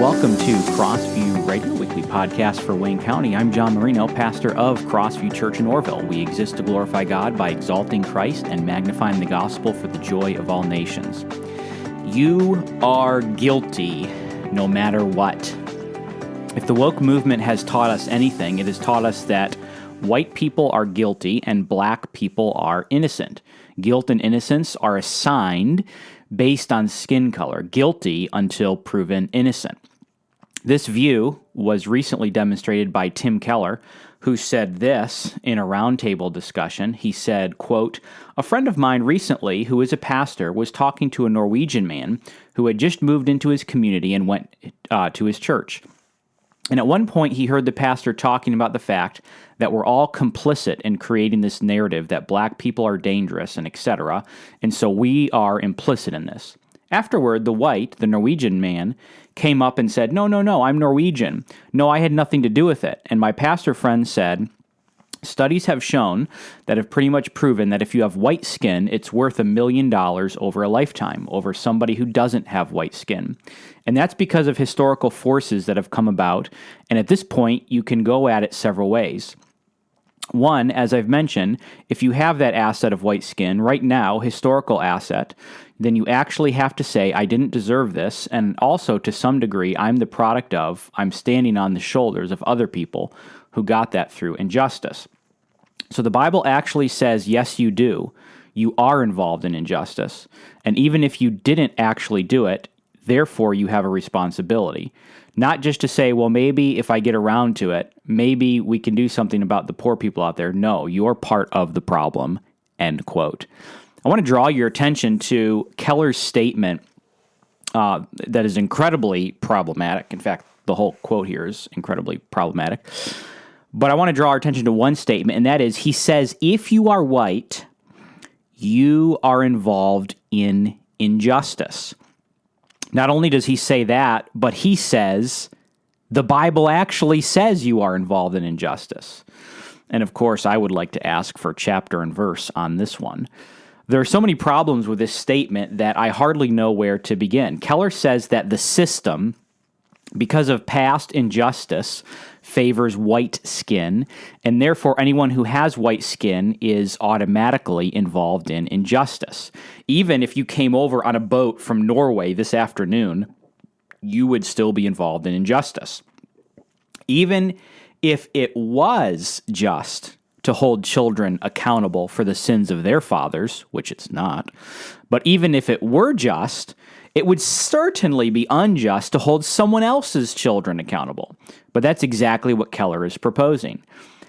welcome to Crossview Radio Weekly Podcast for Wayne County. I'm John Marino, pastor of Crossview Church in Orville. We exist to glorify God by exalting Christ and magnifying the gospel for the joy of all nations. You are guilty no matter what. If the woke movement has taught us anything, it has taught us that white people are guilty and black people are innocent. Guilt and innocence are assigned based on skin color, guilty until proven innocent. This view was recently demonstrated by Tim Keller, who said this in a roundtable discussion. He said, quote, "A friend of mine recently, who is a pastor, was talking to a Norwegian man who had just moved into his community and went to his church. And at one point, he heard the pastor talking about the fact that we're all complicit in creating this narrative that black people are dangerous and etc., and so we are implicit in this. Afterward, the Norwegian man, came up and said, No, I'm Norwegian. No, I had nothing to do with it. And my pastor friend said, studies have shown that have pretty much proven that if you have white skin, it's worth $1 million over a lifetime over somebody who doesn't have white skin. And that's because of historical forces that have come about. And at this point, you can go at it several ways. One, as I've mentioned, if you have that asset of white skin, right now, historical asset, then you actually have to say, I didn't deserve this, and also, to some degree, I'm standing on the shoulders of other people who got that through injustice. So the Bible actually says, yes, you do. You are involved in injustice. And even if you didn't actually do it, therefore you have a responsibility. Not just to say, well, maybe if I get around to it, maybe we can do something about the poor people out there. No, you're part of the problem, end quote. I want to draw your attention to Keller's statement that is incredibly problematic. In fact, the whole quote here is incredibly problematic. But I want to draw our attention to one statement, and that is, he says, if you are white, you are involved in injustice. Not only does he say that, but he says the Bible actually says you are involved in injustice. And of course, I would like to ask for chapter and verse on this one. There are so many problems with this statement that I hardly know where to begin. Keller says that the system, because of past injustice, favors white skin, and therefore anyone who has white skin is automatically involved in injustice. Even if you came over on a boat from Norway this afternoon, you would still be involved in injustice. Even if it was just to hold children accountable for the sins of their fathers, which it's not, but even if it were just, it would certainly be unjust to hold someone else's children accountable. But that's exactly what Keller is proposing.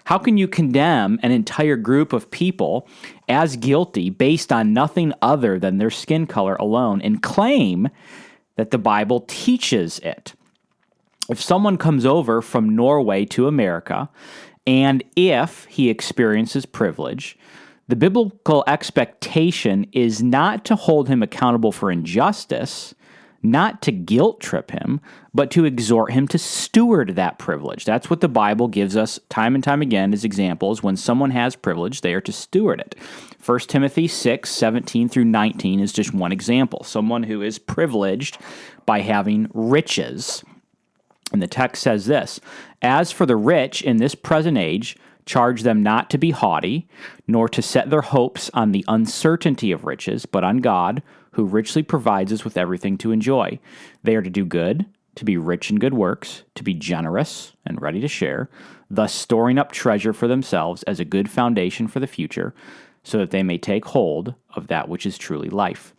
How can you condemn an entire group of people as guilty based on nothing other than their skin color alone and claim that the Bible teaches it? If someone comes over from Norway to America, and if he experiences privilege, the biblical expectation is not to hold him accountable for injustice, not to guilt trip him, but to exhort him to steward that privilege. That's what the Bible gives us time and time again as examples. When someone has privilege, they are to steward it. 1 Timothy 6:17 through 19 is just one example. Someone who is privileged by having riches. And the text says this, "As for the rich in this present age, charge them not to be haughty, nor to set their hopes on the uncertainty of riches, but on God, who richly provides us with everything to enjoy. They are to do good, to be rich in good works, to be generous and ready to share, thus storing up treasure for themselves as a good foundation for the future, so that they may take hold of that which is truly life."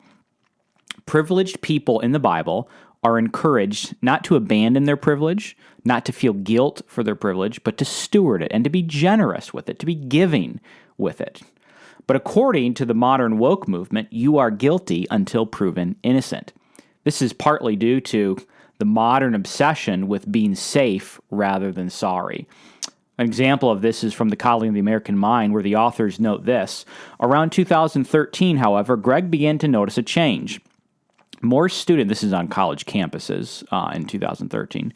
Privileged people in the Bible are encouraged not to abandon their privilege, not to feel guilt for their privilege, but to steward it and to be generous with it, to be giving with it. But according to the modern woke movement, you are guilty until proven innocent. This is partly due to the modern obsession with being safe rather than sorry. An example of this is from The Coddling of the American Mind, where the authors note this. Around 2013, however, Greg began to notice a change. This is on college campuses in 2013,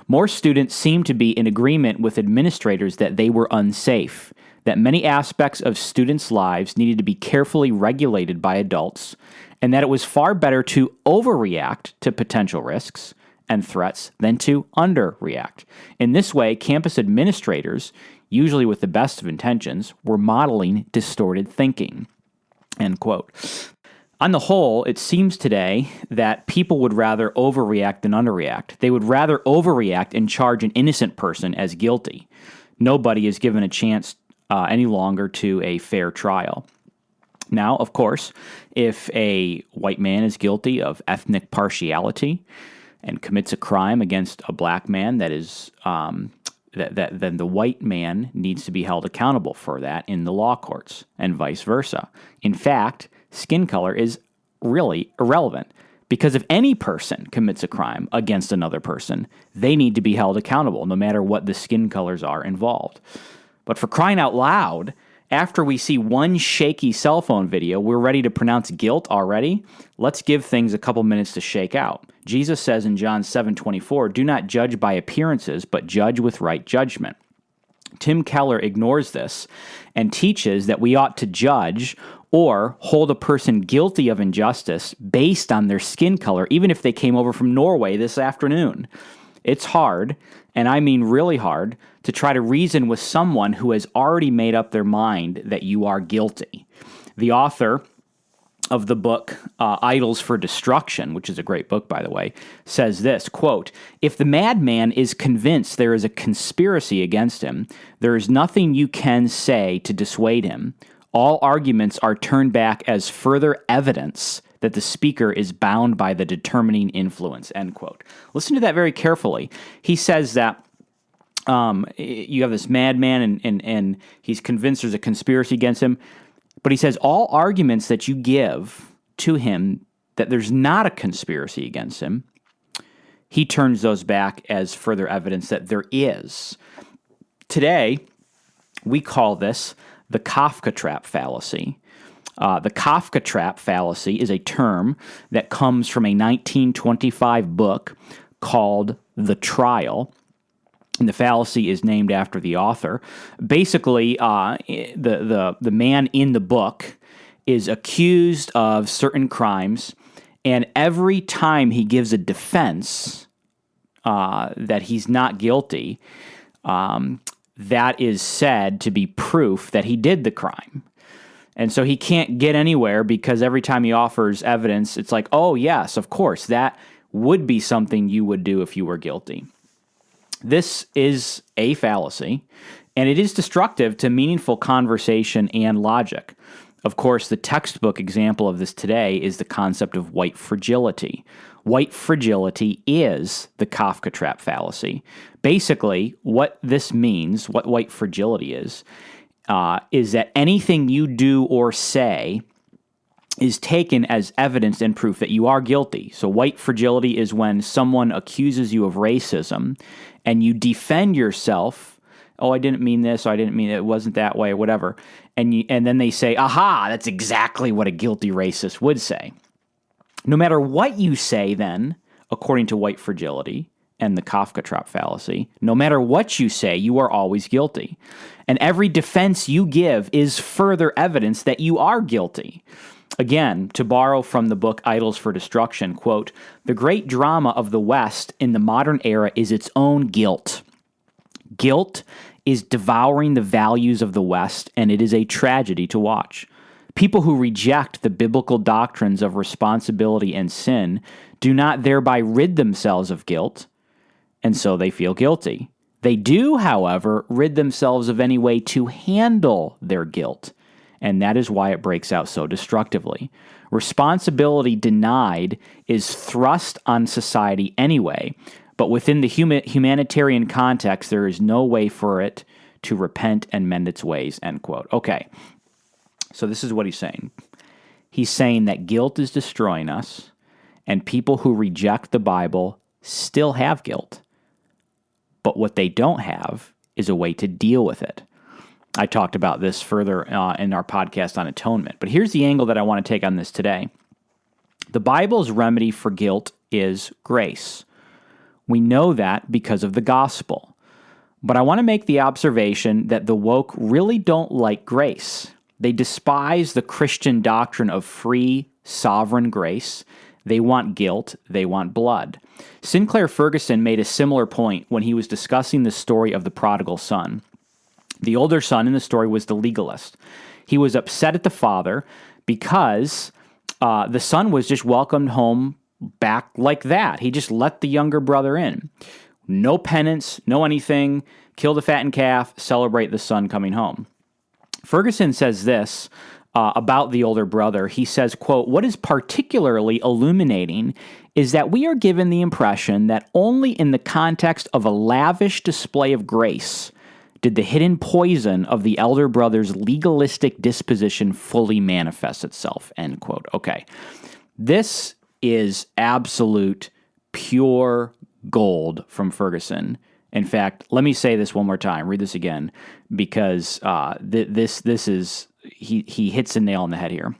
more students seemed to be in agreement with administrators that they were unsafe, that many aspects of students' lives needed to be carefully regulated by adults, and that it was far better to overreact to potential risks and threats than to underreact. In this way, campus administrators, usually with the best of intentions, were modeling distorted thinking. End quote. On the whole, it seems today that people would rather overreact than underreact. They would rather overreact and charge an innocent person as guilty. Nobody is given a chance any longer to a fair trial. Now, of course, if a white man is guilty of ethnic partiality and commits a crime against a black man, that is then the white man needs to be held accountable for that in the law courts, and vice versa. In fact, skin color is really irrelevant, because if any person commits a crime against another person, they need to be held accountable, no matter what the skin colors are involved. But for crying out loud, after we see one shaky cell phone video, we're ready to pronounce guilt already? Let's give things a couple minutes to shake out. Jesus says in John 7:24, "Do not judge by appearances, but judge with right judgment." Tim Keller ignores this and teaches that we ought to judge or hold a person guilty of injustice based on their skin color, even if they came over from Norway this afternoon. It's hard, and I mean really hard, to try to reason with someone who has already made up their mind that you are guilty. The author of the book Idols for Destruction, which is a great book, by the way, says this, quote, "If the madman is convinced there is a conspiracy against him, there is nothing you can say to dissuade him. All arguments are turned back as further evidence that the speaker is bound by the determining influence," end quote. Listen to that very carefully. He says that you have this madman and he's convinced there's a conspiracy against him, but he says all arguments that you give to him that there's not a conspiracy against him, he turns those back as further evidence that there is. Today, we call this the Kafka trap fallacy. The Kafka trap fallacy is a term that comes from a 1925 book called The Trial, and the fallacy is named after the author. Basically, the man in the book is accused of certain crimes, and every time he gives a defense that he's not guilty, that is said to be proof that he did the crime. And so he can't get anywhere because every time he offers evidence, it's like, oh, yes, of course, that would be something you would do if you were guilty. This is a fallacy, and it is destructive to meaningful conversation and logic. Of course, the textbook example of this today is the concept of white fragility. White fragility is the Kafka trap fallacy. Basically, what this means, what white fragility is that anything you do or say is taken as evidence and proof that you are guilty. So white fragility is when someone accuses you of racism and you defend yourself. Oh, I didn't mean this, or I didn't mean it wasn't that way, or whatever. And then they say, aha, that's exactly what a guilty racist would say. No matter what you say then, according to white fragility and the Kafka trap fallacy, no matter what you say, you are always guilty. And every defense you give is further evidence that you are guilty. Again, to borrow from the book Idols for Destruction, quote, "The great drama of the West in the modern era is its own guilt. Guilt is devouring the values of the West, and it is a tragedy to watch. People who reject the biblical doctrines of responsibility and sin do not thereby rid themselves of guilt, and so they feel guilty. They do, however, rid themselves of any way to handle their guilt, and that is why it breaks out so destructively. Responsibility denied is thrust on society anyway, but within the humanitarian context, there is no way for it to repent and mend its ways," end quote. Okay, so this is what he's saying. He's saying that guilt is destroying us, and people who reject the Bible still have guilt. But what they don't have is a way to deal with it. I talked about this further in our podcast on atonement. But here's the angle that I want to take on this today. The Bible's remedy for guilt is grace. We know that because of the gospel. But I want to make the observation that the woke really don't like grace. They despise the Christian doctrine of free, sovereign grace. They want guilt. They want blood. Sinclair Ferguson made a similar point when he was discussing the story of the prodigal son. The older son in the story was the legalist. He was upset at the father because the son was just welcomed home back like that. He just let the younger brother in. No penance, no anything. Kill the fattened calf, celebrate the son coming home. Ferguson says this about the older brother. He says, quote, "What is particularly illuminating is that we are given the impression that only in the context of a lavish display of grace did the hidden poison of the elder brother's legalistic disposition fully manifest itself," end quote. Okay, this is absolute pure gold from Ferguson. In fact, let me say this one more time. Read this again, because this is he hits a nail on the head here.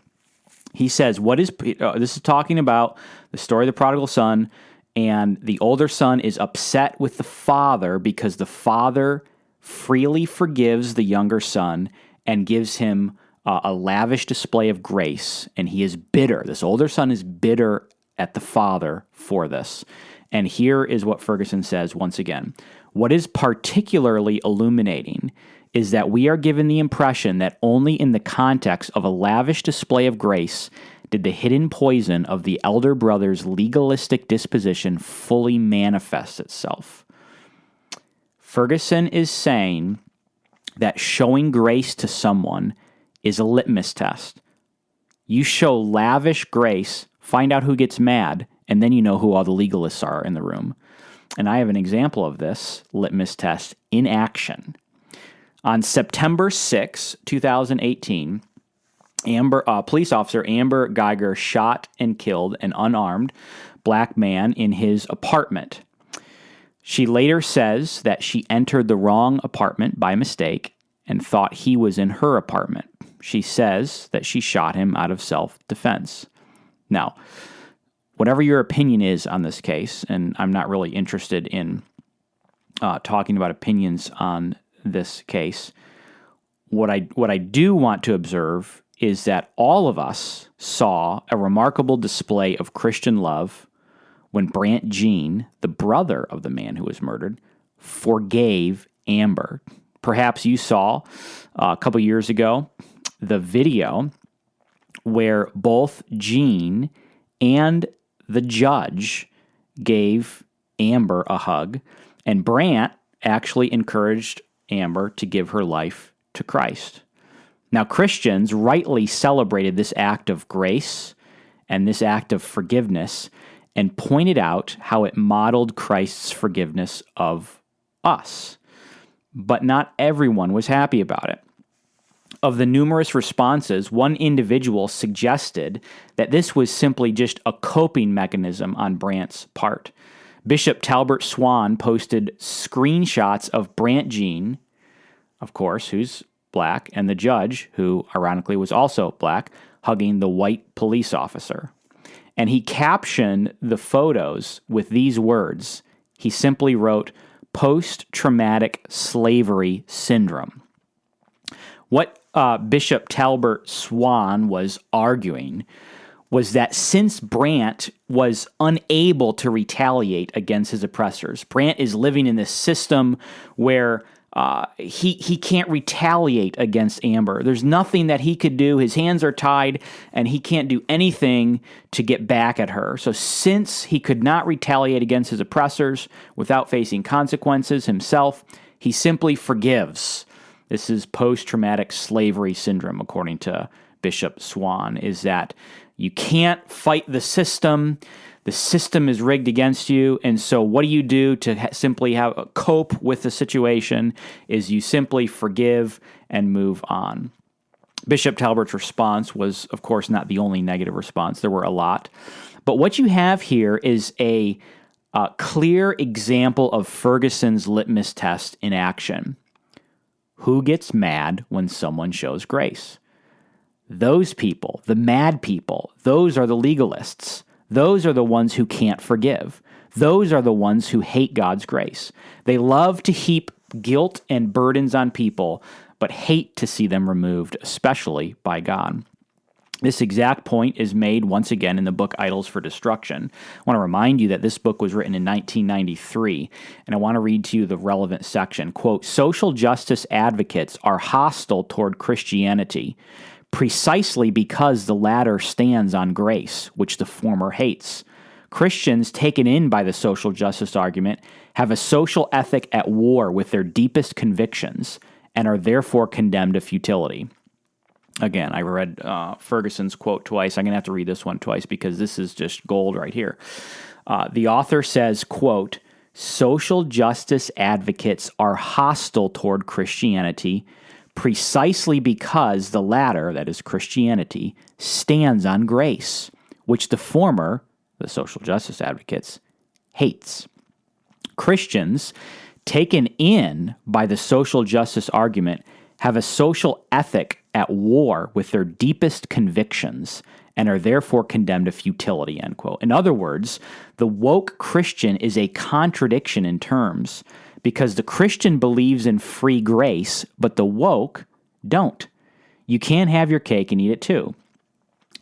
He says, this is talking about the story of the prodigal son, and the older son is upset with the father because the father freely forgives the younger son and gives him a lavish display of grace, and he is bitter. This older son is bitter at the father for this. And here is what Ferguson says once again. What is particularly illuminating is that we are given the impression that only in the context of a lavish display of grace did the hidden poison of the elder brother's legalistic disposition fully manifest itself. Ferguson is saying that showing grace to someone is a litmus test. You show lavish grace, find out who gets mad, and then you know who all the legalists are in the room. And I have an example of this litmus test in action. On September 6, 2018, police officer Amber Geiger shot and killed an unarmed black man in his apartment. She later says that she entered the wrong apartment by mistake and thought he was in her apartment. She says that she shot him out of self-defense. Now, whatever your opinion is on this case, and I'm not really interested in talking about opinions on this case, what I do want to observe is that all of us saw a remarkable display of Christian love when Brant Jean, the brother of the man who was murdered, forgave Amber. Perhaps you saw a couple years ago the video where both Jean and the judge gave Amber a hug, and Brant actually encouraged Amber to give her life to Christ. Now, Christians rightly celebrated this act of grace and this act of forgiveness and pointed out how it modeled Christ's forgiveness of us. But not everyone was happy about it. Of the numerous responses, one individual suggested that this was simply just a coping mechanism on Brant's part. Bishop Talbert Swan posted screenshots of Brant Jean, of course, who's black, and the judge, who ironically was also black, hugging the white police officer. And he captioned the photos with these words. He simply wrote, "Post-traumatic slavery syndrome." What Bishop Talbert Swan was arguing was that since Brant was unable to retaliate against his oppressors, Brant is living in this system where he can't retaliate against Amber. There's nothing that he could do. His hands are tied, and he can't do anything to get back at her. So since he could not retaliate against his oppressors without facing consequences himself, he simply forgives. This is post-traumatic slavery syndrome, according to Bishop Swan, is that you can't fight the system. The system is rigged against you, and so what do you do to simply cope with the situation is you simply forgive and move on. Bishop Talbert's response was, of course, not the only negative response. There were a lot. But what you have here is a clear example of Ferguson's litmus test in action. Who gets mad when someone shows grace? Those people, the mad people, those are the legalists. Those are the ones who can't forgive. Those are the ones who hate God's grace. They love to heap guilt and burdens on people, but hate to see them removed, especially by God. This exact point is made once again in the book Idols for Destruction. I want to remind you that this book was written in 1993, and I want to read to you the relevant section. Quote, social justice advocates are hostile toward Christianity precisely because the latter stands on grace, which the former hates. Christians taken in by the social justice argument have a social ethic at war with their deepest convictions and are therefore condemned to futility. Again, I read Ferguson's quote twice. I'm going to have to read this one twice because this is just gold right here. The author says, quote, social justice advocates are hostile toward Christianity precisely because the latter, that is Christianity, stands on grace, which the former, the social justice advocates, hates. Christians, taken in by the social justice argument, have a social ethic at war with their deepest convictions and are therefore condemned to futility, end quote. In other words, the woke Christian is a contradiction in terms because the Christian believes in free grace, but the woke don't. You can't have your cake and eat it too.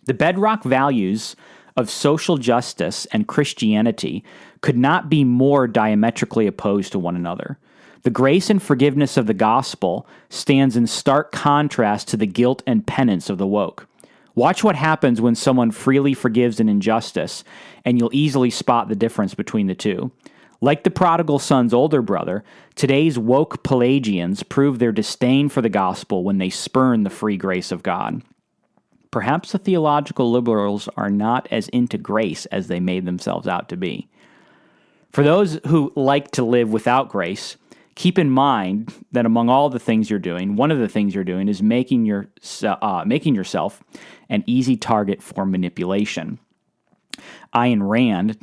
The bedrock values of social justice and Christianity could not be more diametrically opposed to one another. The grace and forgiveness of the gospel stands in stark contrast to the guilt and penance of the woke. Watch what happens when someone freely forgives an injustice, and you'll easily spot the difference between the two. Like the prodigal son's older brother, today's woke Pelagians prove their disdain for the gospel when they spurn the free grace of God. Perhaps the theological liberals are not as into grace as they made themselves out to be. For those who like to live without grace, keep in mind that among all the things you're doing, one of the things you're doing is making yourself an easy target for manipulation. Ayn Rand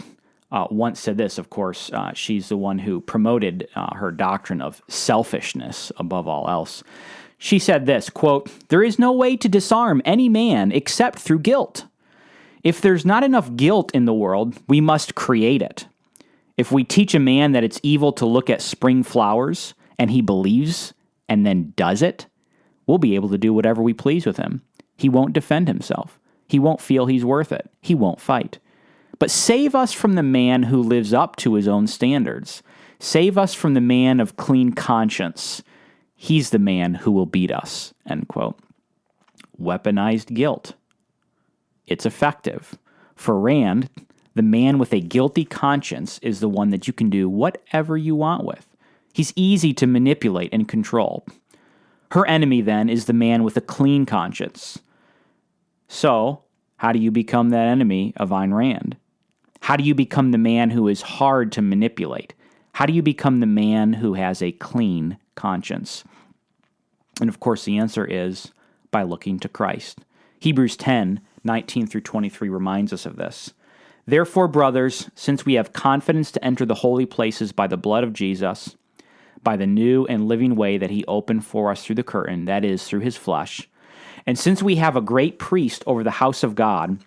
once said this, of course, she's the one who promoted her doctrine of selfishness above all else. She said this, quote, there is no way to disarm any man except through guilt. If there's not enough guilt in the world, we must create it. If we teach a man that it's evil to look at spring flowers, and he believes and then does it, we'll be able to do whatever we please with him. He won't defend himself. He won't feel he's worth it. He won't fight. But save us from the man who lives up to his own standards. Save us from the man of clean conscience. He's the man who will beat us, end quote. Weaponized guilt. It's effective. For Rand, the man with a guilty conscience is the one that you can do whatever you want with. He's easy to manipulate and control. Her enemy, then, is the man with a clean conscience. So, how do you become that enemy of Ayn Rand? How do you become the man who is hard to manipulate? How do you become the man who has a clean conscience? And of course, the answer is by looking to Christ. Hebrews 10:19-23 reminds us of this. Therefore, brothers, since we have confidence to enter the holy places by the blood of Jesus, by the new and living way that he opened for us through the curtain, that is, through his flesh, and since we have a great priest over the house of God,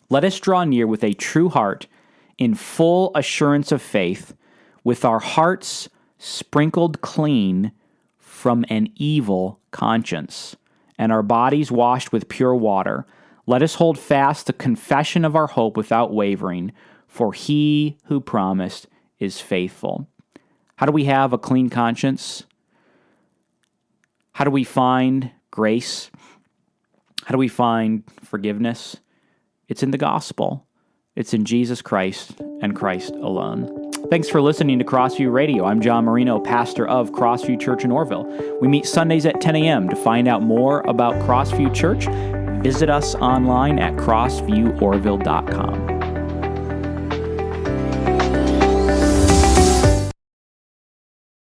let us draw near with a true heart, in full assurance of faith, with our hearts sprinkled clean from an evil conscience, and our bodies washed with pure water. Let us hold fast the confession of our hope without wavering, for he who promised is faithful. How do we have a clean conscience? How do we find grace? How do we find forgiveness? It's in the gospel. It's in Jesus Christ and Christ alone. Thanks for listening to Crossview Radio. I'm John Marino, pastor of Crossview Church in Orville. We meet Sundays at 10 a.m. To find out more about Crossview Church, visit us online at crossvieworville.com.